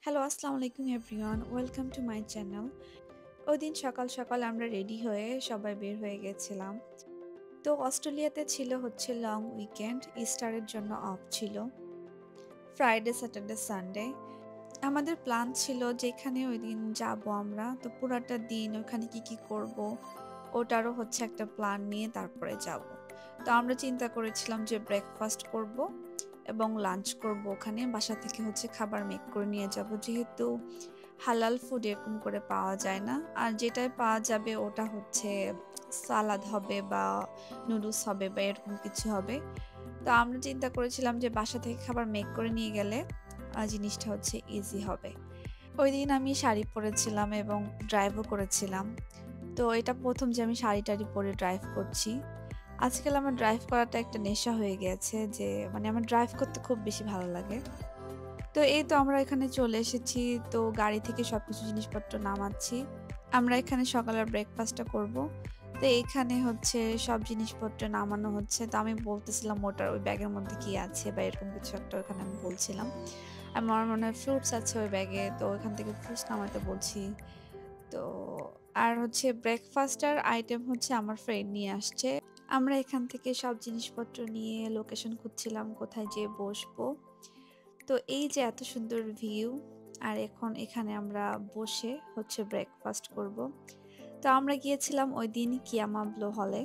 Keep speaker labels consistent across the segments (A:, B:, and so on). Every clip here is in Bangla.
A: হ্যালো, আসসালামু আলাইকুম everyone. Welcome to my channel. ওইদিন সকাল সকাল আমরা রেডি হয়ে সবাই বের হয়ে গেছিলাম। তো অস্ট্রেলিয়াতে ছিল হচ্ছে লং উইকেন্ড, ইস্টারের জন্য অফ ছিল। Friday, Saturday, Sunday. আমাদের প্ল্যান ছিল যেখানে ওইদিন যাব আমরা। তো পুরাটা দিন ওখানে কি কি করব, ওটারও হচ্ছে একটা প্ল্যান নিয়ে তারপরে যাব। তো আমরা চিন্তা করেছিলাম যে ব্রেকফাস্ট করব এবং লাঞ্চ করব ওখানে। বাসা থেকে হচ্ছে খাবার মেক করে নিয়ে যাব, যেহেতু হালাল ফুড এরকম করে পাওয়া যায় না। আর যেটাই পাওয়া যাবে ওটা হচ্ছে সালাদ হবে বা নুডলস হবে বা এরকম কিছু হবে। তো আমরা চিন্তা করেছিলাম যে বাসা থেকে খাবার মেক করে নিয়ে গেলে জিনিসটা হচ্ছে ইজি হবে। ওই দিন আমি শাড়ি পরেছিলাম এবং ড্রাইভও করেছিলাম। তো এটা প্রথম যে আমি শাড়ি টাড়ি পরে ড্রাইভ করছি। আজকাল আমার ড্রাইভ করাটা একটা নেশা হয়ে গেছে, যে মানে আমার ড্রাইভ করতে খুব বেশি ভালো লাগে। তো এই তো আমরা এখানে চলে এসেছি। তো গাড়ি থেকে সবকিছু জিনিসপত্র নামাচ্ছি। আমরা এখানে সকালের ব্রেকফাস্টটা করব। তো এখানে হচ্ছে সব জিনিসপত্র নামানো হচ্ছে। তো আমি বলতেছিলাম ওটার ওই ব্যাগের মধ্যে কি আছে বা এরকম কিছু একটা ওখানে আমি বলছিলাম। আমার মনে হয় ফ্রুটস আছে ওই ব্যাগে, তো ওইখান থেকে ফ্রুটস নামাতে বলছি। তো আর হচ্ছে ব্রেকফাস্টের আইটেম হচ্ছে আমার ফ্রেন্ড নিয়ে আসছে। আমরা এখান থেকে সব জিনিসপত্র নিয়ে লোকেশন খুঁজছিলাম কোথায় যেয়ে বসবো। তো এই যে এত সুন্দর ভিউ, আর এখন এখানে আমরা বসে হচ্ছে ব্রেকফাস্ট করব। তো আমরা গিয়েছিলাম ওই দিন কিয়ামা ব্লু হলে।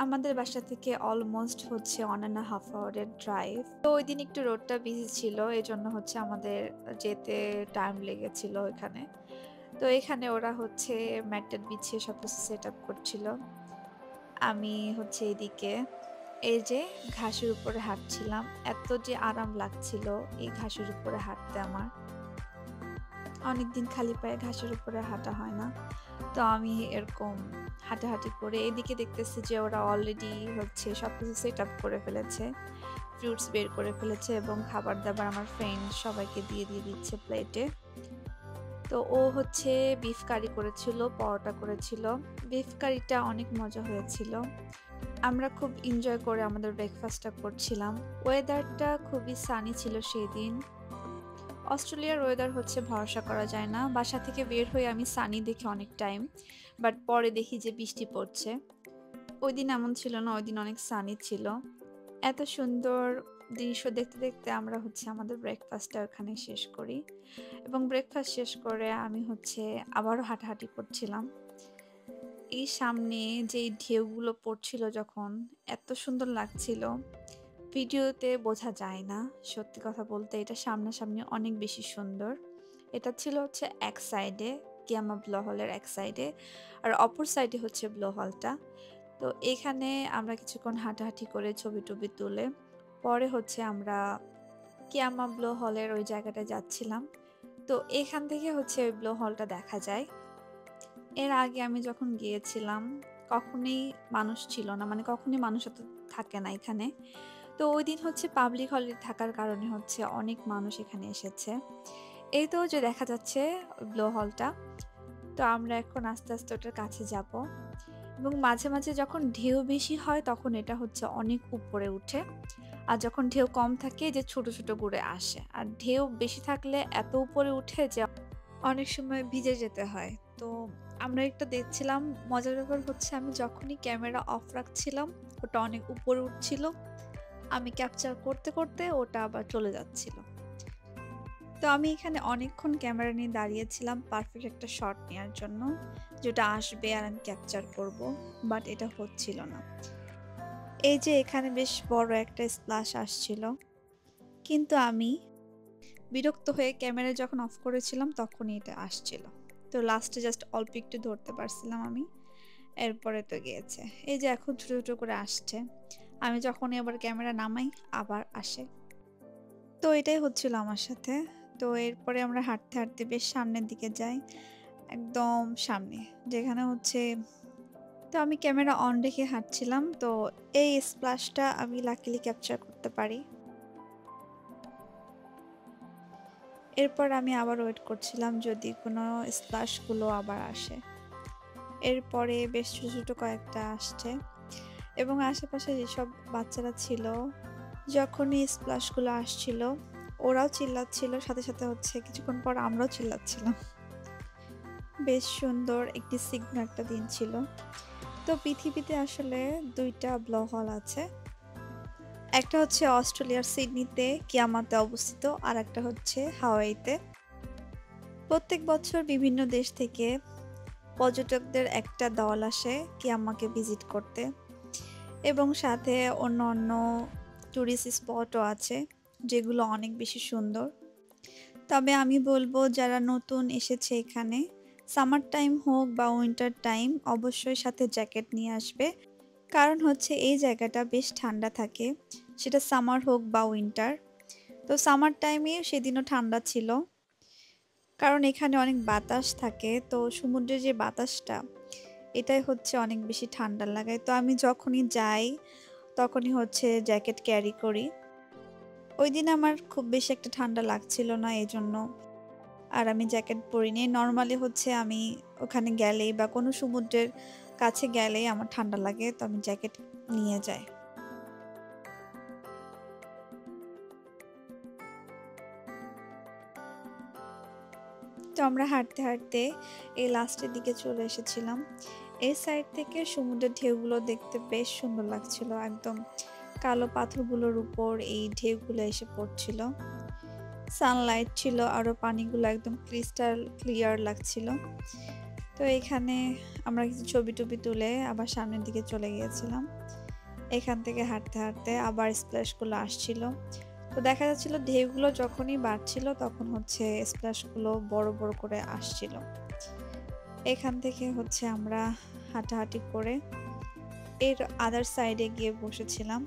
A: আমাদের বাসা থেকে অলমোস্ট হচ্ছে 1.5 আওয়ারের ড্রাইভ। তো ওই দিন একটু রোডটা বিজি ছিল, এই জন্য হচ্ছে আমাদের যেতে টাইম লেগেছিল এখানে। তো এখানে ওরা হচ্ছে ম্যাট বিছিয়ে সবকিছু সেট আপ করছিল। আমি হচ্ছে এদিকে এই যে ঘাসের উপরে হাঁটছিলাম। এত যে আরাম লাগছিল এই ঘাসের উপরে হাঁটতে আমার। অনেকদিন খালি পায়ে ঘাসের উপরে হাঁটা হয় না। তো আমি এরকম হাঁটাহাঁটি করে এদিকে দেখতেছি যে ওরা অলরেডি হচ্ছে সবকিছু সেট আপ করে ফেলেছে। ফ্রুটস বের করে ফেলেছে এবং খাবার দাবার আমার ফ্রেন্ড সবাইকে দিয়ে দিয়ে দিচ্ছে প্লেটে। তো ও হচ্ছে বিফ কারি করেছিল, পরোটা করেছিল। বিফ কারিটা অনেক মজা হয়েছিল। আমরা খুব এনজয় করে আমাদের ব্রেকফাস্টটা করছিলাম। ওয়েদারটা খুবই সানি ছিল সেদিন। অস্ট্রেলিয়ার ওয়েদার হচ্ছে ভরসা করা যায় না। বাসা থেকে বের হয়ে আমি সানি দেখি অনেক টাইম, বাট পরে দেখি যে বৃষ্টি পড়ছে। ওই দিন এমন ছিল না, ওই দিন অনেক সানি ছিল। এত সুন্দর দৃশ্য দেখতে দেখতে আমরা হচ্ছে আমাদের ব্রেকফাস্টটা ওখানে শেষ করি এবং ব্রেকফাস্ট শেষ করে আমি হচ্ছে আবারও হাঁটাহাঁটি করছিলাম। এই সামনে যেই ঢেউগুলো পড়ছিল যখন, এত সুন্দর লাগছিল। ভিডিওতে বোঝা যায় না, সত্যি কথা বলতে এটা সামনাসামনি অনেক বেশি সুন্দর। এটা ছিল হচ্ছে এক সাইডে, কিয়ামা ব্লো হলের এক সাইডে, আর অপর সাইডে হচ্ছে ব্লো হলটা। তো এখানে আমরা কিছুক্ষণ হাঁটাহাঁটি করে ছবি টবি তুলে পরে হচ্ছে আমরা কিয়ামা ব্লো হলের ওই জায়গাটায় যাচ্ছিলাম। তো এখান থেকে হচ্ছে ওই ব্লো হলটা দেখা যায়। এর আগে আমি যখন গিয়েছিলাম কখনোই মানুষ ছিল না, মানে কখনোই মানুষ এত থাকে না এখানে। তো ওই দিন হচ্ছে পাবলিক হলিডে থাকার কারণে হচ্ছে অনেক মানুষ এখানে এসেছে। এই তো যে দেখা যাচ্ছে ব্লো হলটা। তো আমরা এখন আস্তে আস্তে ওটার কাছে যাব এবং মাঝে মাঝে যখন ঢেউ বেশি হয় তখন এটা হচ্ছে অনেক উপরে উঠে, আর যখন ঢেউ কম থাকে যে ছোট ছোট করে আসে, আর ঢেউ বেশি থাকলে এত উপরে উঠে যে অনেক সময় ভিজে যেতে হয়। তো আমরা একটা দেখছিলাম, মজার ব্যাপার হচ্ছে আমি যখনই ক্যামেরা অফ রাখছিলাম ওটা অনেক উপরে উঠছিল, আমি ক্যাপচার করতে করতে ওটা আবার চলে যাচ্ছিল। তো আমি এখানে অনেকক্ষণ ক্যামেরা নিয়ে দাঁড়িয়েছিলাম পারফেক্ট একটা শট নেওয়ার জন্য, যেটা আসবে আর আমি ক্যাপচার করব, বাট এটা হচ্ছিল না। এই যে এখানে বেশ বড় একটা স্প্লাশ আসছিল, কিন্তু আমি বিরক্ত হয়ে ক্যামেরা যখন অফ করেছিলাম তখনই এটা আসছিল। তো লাস্টে জাস্ট অল্প একটু ধরতে পারছিলাম আমি, এরপরে তো গিয়েছে। এই যে এখন ছোট ছোট করে আসছে, আমি যখনই আবার ক্যামেরা নামাই আবার আসে। তো এটাই হচ্ছিল আমার সাথে। তো এরপরে আমরা হাঁটতে হাঁটতে বেশ সামনের দিকে যাই, একদম সামনে যেখানে হচ্ছে। তো আমি ক্যামেরা অন রেখে হাঁটছিলাম, তো এই স্প্ল্যাশটা আমি লাকিলি ক্যাপচার করতে পারি। এরপর আমি আবার ওয়েট করছিলাম যদি কোনো স্প্ল্যাশগুলো আবার আসে। এরপরে বেশ ছোট ছোট কয়েকটা আসছে এবং আশেপাশে যেসব বাচ্চারা ছিল, যখনই স্প্ল্যাশগুলো আসছিল ওরাও চিল্লাচ্ছিল, সাথে সাথে হচ্ছে কিছুক্ষণ পর আমরাও চিল্লাচ্ছিলাম। বেশ সুন্দর একটি সিগ্ন একটা দিন ছিল। তো পৃথিবীতে আসলে ২ টা ব্লো হল আছে। একটা হচ্ছে অস্ট্রেলিয়ার সিডনিতে কিয়ামাতে অবস্থিত, আর একটা হচ্ছে হাওয়াইতে। প্রত্যেক বছর বিভিন্ন দেশ থেকে পর্যটকদের একটা দল আসে কিয়ামাকে ভিজিট করতে, এবং সাথে অন্য টুরিস্ট স্পটও আছে যেগুলো অনেক বেশি সুন্দর। তবে আমি বলবো যারা নতুন এসেছে এখানে, সামার টাইম হোক বা উইন্টার টাইম, অবশ্যই সাথে জ্যাকেট নিয়ে আসবে। কারণ হচ্ছে এই জায়গাটা বেশ ঠান্ডা থাকে, সেটা সামার হোক বা উইন্টার। তো সামার টাইমে সেদিনও ঠান্ডা ছিল, কারণ এখানে অনেক বাতাস থাকে। তো সমুদ্রের যে বাতাসটা, এটাই হচ্ছে অনেক বেশি ঠান্ডা লাগায়। তো আমি যখনই যাই তখনই হচ্ছে জ্যাকেট ক্যারি করি। ওই দিন আমার খুব বেশি একটা ঠান্ডা লাগছিল না, এজন্য আর আমি জ্যাকেট পরিনি। নরমালি হচ্ছে আমি ওখানে গেলেই বা কোনো সমুদ্রের কাছে গেলেই আমার ঠান্ডা লাগে, তো আমি জ্যাকেট নিয়ে যাই। তো আমরা হাঁটতে হাঁটতে এই লাস্টের দিকে চলে এসেছিলাম। এই সাইড থেকে সমুদ্রের ঢেউগুলো দেখতে বেশ সুন্দর লাগছিল। একদম কালো পাথরগুলোর উপর এই ঢেউগুলো এসে পড়ছিল। সানলাইট ছিল, আরও পানিগুলো একদম ক্রিস্টাল ক্লিয়ার লাগছিল। তো এখানে আমরা কিছু ছবি টবি তুলে আবার সামনের দিকে চলে গিয়েছিলাম। এখান থেকে হাঁটতে হাঁটতে আবার স্প্ল্যাশগুলো আসছিল। তো দেখা যাচ্ছিল ঢেউগুলো যখনই বাড়ছিল তখন হচ্ছে স্প্ল্যাশগুলো বড় বড় করে আসছিল। এখান থেকে হচ্ছে আমরা হাঁটাহাঁটি করে এর আদার সাইডে গিয়ে বসেছিলাম।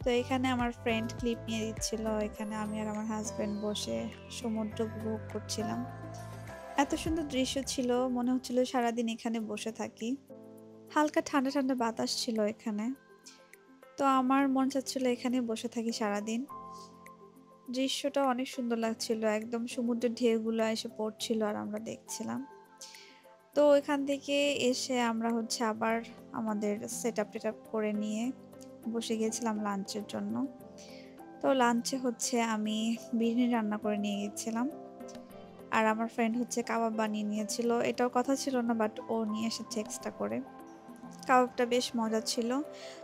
A: তো এখানে আমার ফ্রেন্ড ক্লিপ নিয়ে দিচ্ছিল, এখানে আমি আর আমার হাজব্যান্ড বসে সমুদ্র উপভোগ করছিলাম। এত সুন্দর দৃশ্য ছিল, মনে হচ্ছিল সারাদিন এখানে বসে থাকি। হালকা ঠান্ডা ঠান্ডা বাতাস ছিল এখানে, তো আমার মন চাচ্ছিল এখানে বসে থাকি সারাদিন। দৃশ্যটা অনেক সুন্দর লাগছিল, একদম সমুদ্রের ঢেউগুলো এসে পড়ছিল আর আমরা দেখছিলাম। তো এখান থেকে এসে আমরা হচ্ছে আবার আমাদের সেট আপ করে নিয়ে বসে গিয়েছিলাম লাঞ্চের জন্য। তো লাঞ্চে হচ্ছে আমি বিরিয়ানি রান্না করে নিয়ে গেছিলাম, আর আমার ফ্রেন্ড হচ্ছে কাবাব বানিয়ে নিয়েছিল। এটাও কথা ছিল না, বাট ও নিয়ে এসেছে এক্সট্রা করে। কাবাবটা বেশ মজা ছিল।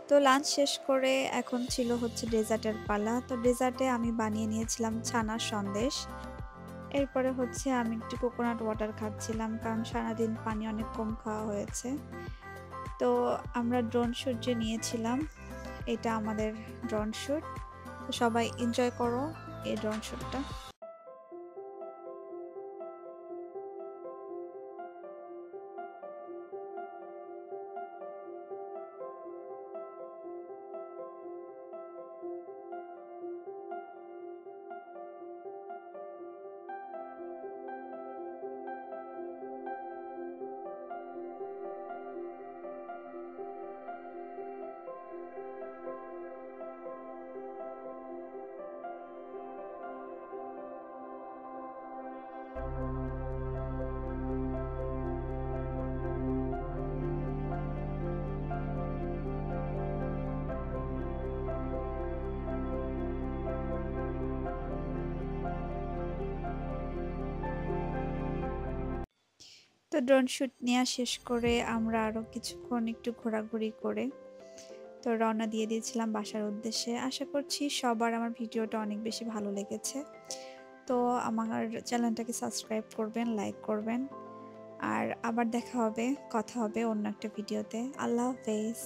A: তো লাঞ্চ শেষ করে এখন ছিল হচ্ছে ডেজার্টের পালা। তো ডেজার্টে আমি বানিয়ে নিয়েছিলাম ছানার সন্দেশ। এরপরে হচ্ছে আমি একটু কোকোনাট ওয়াটার খাচ্ছিলাম, কারণ সারাদিন পানি অনেক কম খাওয়া হয়েছে। তো আমরা ড্রোন শ্যুট যে নিয়েছিলাম, এটা আমাদের ড্রোন শ্যুট। তো সবাই এনজয় করো এই ড্রোন শ্যুটটা। তো ড্রোন শ্যুট নেওয়া শেষ করে আমরা আরও কিছুক্ষণ একটু ঘোরাঘুরি করে তো রওনা দিয়ে দিয়েছিলাম বাসার উদ্দেশ্যে। আশা করছি সবার আমার ভিডিওটা অনেক বেশি ভালো লেগেছে। তো আমার চ্যানেলটাকে সাবস্ক্রাইব করবেন, লাইক করবেন, আর আবার দেখা হবে, কথা হবে অন্য একটা ভিডিওতে। আল্লাহ হাফেজ।